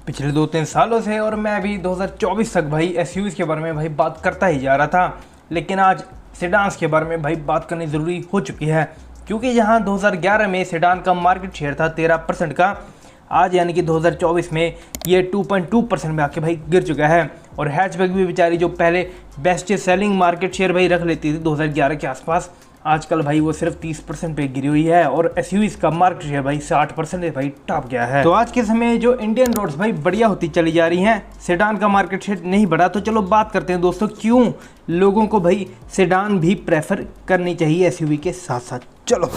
पिछले 2-3 सालों से और मैं अभी 2024 तक भाई एसयूवीज़ के बारे में भाई बात करता ही जा रहा था, लेकिन आज सेडान्स के बारे में भाई बात करनी ज़रूरी हो चुकी है, क्योंकि जहां 2011 में सेडान का मार्केट शेयर था 13% का, आज यानी कि 2024 में ये 2.2% में आके भाई गिर चुका है। और हैचबैक भी बेचारी जो पहले बेस्ट सेलिंग मार्केट शेयर भाई रख लेती थी 2011 के आसपास, आजकल भाई वो सिर्फ 30% पे गिरी हुई है। और एसयूवीज़ का मार्केट शेयर भाई 60% पे भाई टॉप गया है। तो आज के समय जो इंडियन रोड्स भाई बढ़िया होती चली जा रही हैं, सेडान का मार्केट शेयर नहीं बढ़ा। तो चलो बात करते हैं दोस्तों, क्यों लोगों को भाई सेडान भी प्रेफर करनी चाहिए एसयूवी के साथ साथ। चलो,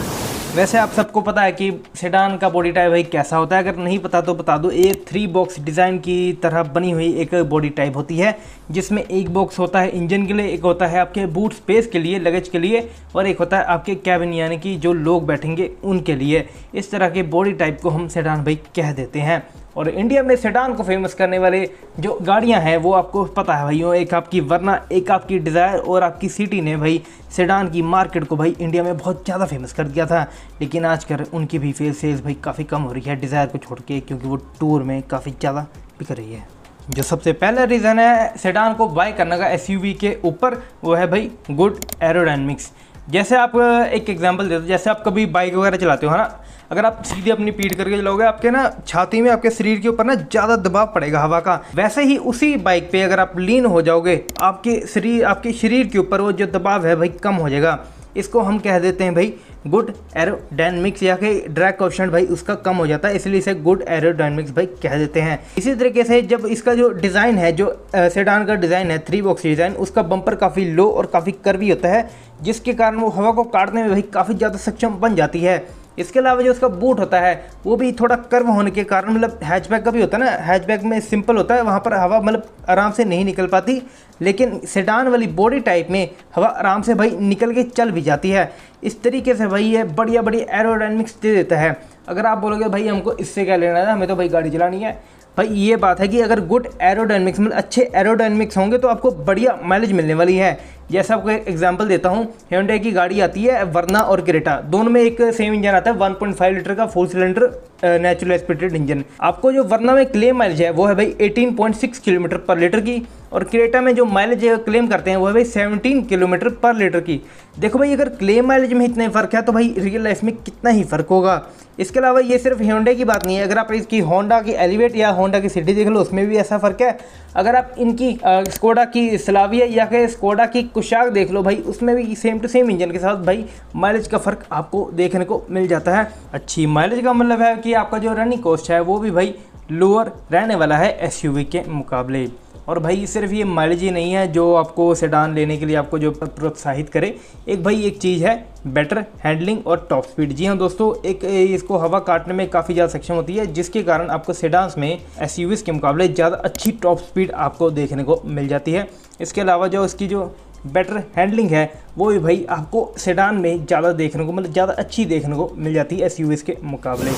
वैसे आप सबको पता है कि सेडान का बॉडी टाइप भाई कैसा होता है, अगर नहीं पता तो बता दो। ये 3 बॉक्स डिज़ाइन की तरह बनी हुई एक बॉडी टाइप होती है, जिसमें एक बॉक्स होता है इंजन के लिए, एक होता है आपके बूट स्पेस के लिए, लगेज के लिए, और एक होता है आपके कैबिन यानी कि जो लोग बैठेंगे उनके लिए। इस तरह के बॉडी टाइप को हम सेडान भाई कह देते हैं। और इंडिया में सेडान को फेमस करने वाले जो गाड़ियां हैं वो आपको पता है भाइयों, एक आपकी वर्ना, एक आपकी डिज़ायर और आपकी सिटी ने भाई सेडान की मार्केट को भाई इंडिया में बहुत ज़्यादा फेमस कर दिया था। लेकिन आजकल उनकी भी सेल्स भाई काफ़ी कम हो रही है डिज़ायर को छोड़ के, क्योंकि वो टूर में काफ़ी ज़्यादा बिक रही है। जो सबसे पहला रीज़न है सेडान को बाय करने का एसयूवी के ऊपर, वो है भाई गुड एरोडायनेमिक्स। जैसे आप एक एग्जांपल देते हो, जैसे आप कभी बाइक वगैरह चलाते हो है ना, अगर आप सीधे अपनी पीठ करके चलाओगे, आपके ना छाती में, आपके शरीर के ऊपर ना ज़्यादा दबाव पड़ेगा हवा का। वैसे ही उसी बाइक पे अगर आप लीन हो जाओगे, आपके शरीर के ऊपर वो जो दबाव है भाई कम हो जाएगा। इसको हम कह देते हैं भाई गुड एरोडायनेमिक्स, या कि ड्रैग कोएफिशिएंट भाई उसका कम हो जाता है, इसलिए इसे गुड एरोडायनेमिक्स भाई कह देते हैं। इसी तरीके से जब इसका जो डिज़ाइन है, जो सेडान का डिज़ाइन है 3 बॉक्स डिज़ाइन, उसका बम्पर काफ़ी लो और काफ़ी कर्वी होता है, जिसके कारण वो हवा को काटने में भाई काफ़ी ज़्यादा सक्षम बन जाती है। इसके अलावा जो उसका बूट होता है वो भी थोड़ा कर्व होने के कारण, मतलब हैचबैक का भी होता है ना, हैचबैक में सिंपल होता है, वहाँ पर हवा मतलब आराम से नहीं निकल पाती, लेकिन सेडान वाली बॉडी टाइप में हवा आराम से भाई निकल के चल भी जाती है। इस तरीके से भाई ये बढ़िया एरोडायनेमिक्स दे देता है। अगर आप बोलोगे भाई हमको इससे क्या लेना है, हमें तो भाई गाड़ी चलानी है, भाई ये बात है कि अगर गुड एरोडायनेमिक्स मतलब अच्छे एरोडायनेमिक्स होंगे तो आपको बढ़िया माइलेज मिलने वाली है। जैसा आपको एक एग्जांपल देता हूँ, Hyundai की गाड़ी आती है वर्ना और क्रेटा, दोनों में एक सेम इंजन आता है, 1.5 लीटर का full cylinder natural aspirated engine. आपको जो वर्ना में क्लेम माइलेज है वो है भाई 18.6 किलोमीटर पर लीटर की, और क्रेटा में जो माइलेज क्लेम करते हैं वो है भाई 17 किलोमीटर पर लीटर की। देखो भाई, अगर क्लेम माइलेज में इतने फ़र्क है तो भाई रियल लाइफ में कितना ही फ़र्क होगा। इसके अलावा ये सिर्फ Hyundai की बात नहीं है, अगर आप इसकी होंडा की एलिवेट या होंडा की सिटी देख लो, उसमें भी ऐसा फ़र्क है। अगर आप इनकी स्कोडा की स्लाविया या कि स्कोडा की कुशाक देख लो भाई, उसमें भी सेम टू सेम इंजन के साथ भाई माइलेज का फ़र्क आपको देखने को मिल जाता है। अच्छी माइलेज का मतलब है कि आपका जो रनिंग कॉस्ट है वो भी भाई लोअर रहने वाला है एसयूवी के मुकाबले। और भाई सिर्फ ये माइलेज ही नहीं है जो आपको सेडान लेने के लिए आपको जो प्रोत्साहित करे, एक चीज़ है बेटर हैंडलिंग और टॉप स्पीड। जी हाँ दोस्तों, इसको हवा काटने में काफ़ी ज़्यादा सक्षम होती है, जिसके कारण आपको सेडान्स में एसयूवीज़ के मुकाबले ज़्यादा अच्छी टॉप स्पीड आपको देखने को मिल जाती है। इसके अलावा जो इसकी जो बेटर हैंडलिंग है वो भी भाई आपको सेडान में ज़्यादा देखने को, मतलब ज़्यादा अच्छी देखने को मिल जाती है एसयूवीज़ के मुकाबले।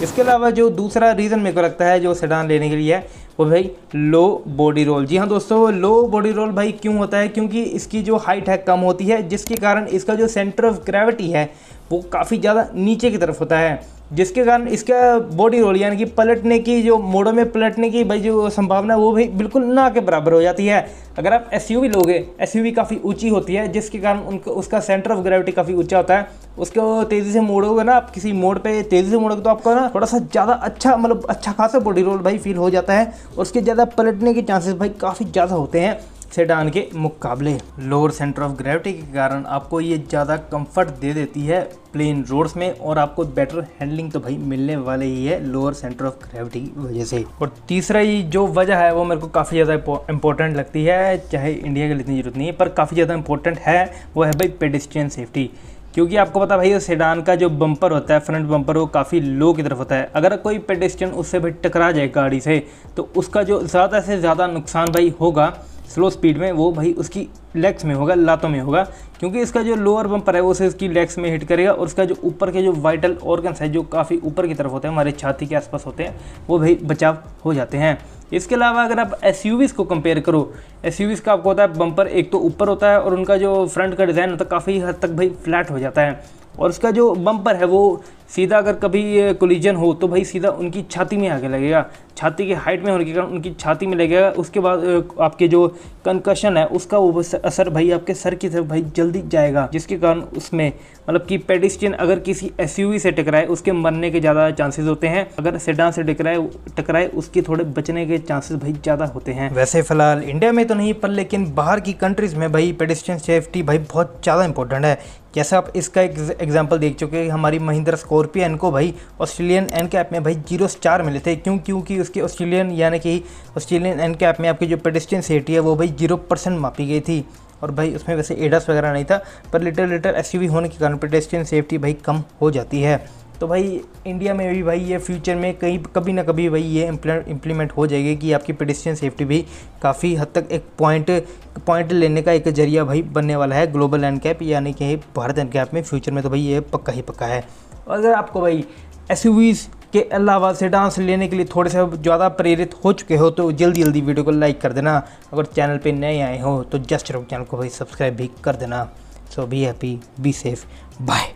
इसके अलावा जो दूसरा रीज़न मेरे को लगता है जो सेडान लेने के लिए है वो भाई लो बॉडी रोल। जी हाँ दोस्तों, लो बॉडी रोल भाई क्यों होता है, क्योंकि इसकी जो हाइट है कम होती है, जिसके कारण इसका जो सेंटर ऑफ ग्रेविटी है वो काफ़ी ज़्यादा नीचे की तरफ होता है, जिसके कारण इसका बॉडी रोल यानी कि पलटने की, जो मोड़ों में पलटने की भाई जो संभावना है वो भी बिल्कुल ना के बराबर हो जाती है। अगर आप एसयूवी लोगे, एसयूवी काफ़ी ऊंची होती है, जिसके कारण उसका सेंटर ऑफ ग्रेविटी काफ़ी ऊंचा होता है। उसको तेज़ी से मोड़ोगे ना आप, किसी मोड़ पे तेज़ी से मोड़ोगे तो आपको ना थोड़ा सा ज़्यादा अच्छा, मतलब अच्छा खासा बॉडी रोल भाई फील हो जाता है, और उसके ज़्यादा पलटने के चांसेस भाई काफ़ी ज़्यादा होते हैं सेडान के मुकाबले। लोअर सेंटर ऑफ ग्रेविटी के कारण आपको ये ज़्यादा कंफर्ट दे देती है प्लेन रोड्स में, और आपको बेटर हैंडलिंग तो भाई मिलने वाले ही है लोअर सेंटर ऑफ ग्रेविटी की वजह से। और तीसरा ही जो वजह है वो मेरे को काफ़ी ज़्यादा इंपॉर्टेंट लगती है, चाहे इंडिया के लिए इतनी ज़रूरत नहीं है पर काफ़ी ज़्यादा इंपॉर्टेंट है, वो है भाई पेडेस्ट्रियन सेफ्टी। क्योंकि आपको पता भाई सेडान का जो बम्पर होता है, फ्रंट बम्पर, वो काफ़ी लो की तरफ होता है। अगर कोई पेडेस्ट्रियन उससे भाई टकरा जाए गाड़ी से, तो उसका जो ज़्यादा से ज़्यादा नुकसान भाई होगा स्लो स्पीड में वो भाई उसकी लेग्स में होगा, लातों में होगा, क्योंकि इसका जो लोअर बम्पर है वो उसे इसकी लेग्स में हिट करेगा, और उसका जो ऊपर के जो वाइटल ऑर्गन्स है जो काफ़ी ऊपर की तरफ होते हैं, हमारे छाती के आसपास होते हैं, वो भाई बचाव हो जाते हैं। इसके अलावा अगर आप एसयूवीज़ को कंपेयर करो, एसयूवीज़ का आपको होता है बम्पर एक तो ऊपर होता है, और उनका जो फ्रंट का डिज़ाइन होता है काफ़ी हद तक भाई फ्लैट हो जाता है, और उसका जो बम्पर है वो सीधा अगर कभी कोलिजन हो तो भाई सीधा उनकी छाती में आगे लगेगा, छाती के हाइट में होने के कारण उनकी छाती में लगेगा। उसके बाद आपके जो कंकशन है उसका वो असर भाई आपके सर की तरफ भाई जल्दी जाएगा, जिसके कारण उसमें मतलब कि पेडिस्ट्रियन अगर किसी एसयूवी से टकराए उसके मरने के ज़्यादा चांसेस होते हैं, अगर सेडान से टकराए उसके थोड़े बचने के चांसेस भाई ज़्यादा होते हैं। वैसे फिलहाल इंडिया में तो नहीं, पर लेकिन बाहर की कंट्रीज़ में भाई पेडिस्ट्रियन सेफ्टी भाई बहुत ज़्यादा इंपॉर्टेंट है। जैसे आप इसका एग्जांपल देख चुके हैं, हमारी महिंद्रा स्कॉर्पियन को भाई ऑस्ट्रेलियन एनकैप में भाई 0 स्टार मिले थे। क्योंकि उसके ऑस्ट्रेलियन यानी कि ऑस्ट्रेलियन एनकैप में आपकी जो पेडिस्ट्रियन सेफ्टी है वो भाई 0% मापी गई थी। और भाई उसमें वैसे एडास वगैरह नहीं था, पर लिटर एसयूवी होने के कारण पेडिस्ट्रियन सेफ्टी भाई कम हो जाती है। तो भाई इंडिया में भी भाई ये फ्यूचर में कभी ना कभी भाई ये इम्प्लीमेंट हो जाएगी कि आपकी पेडिस्ट्रियन सेफ्टी भी काफ़ी हद तक एक पॉइंट लेने का एक जरिया भाई बनने वाला है ग्लोबल एनकैप यानी कि भारत एनकैप में। फ्यूचर में तो भाई ये पक्का ही पक्का है। और अगर आपको भाई एसयूवीज़ के अलावा सेडान्स लेने के लिए थोड़े से ज़्यादा प्रेरित हो चुके हो तो जल्दी वीडियो को लाइक कर देना। अगर चैनल पे नए आए हो तो जस्ट चैनल को भाई सब्सक्राइब भी कर देना। So be happy, be safe, bye.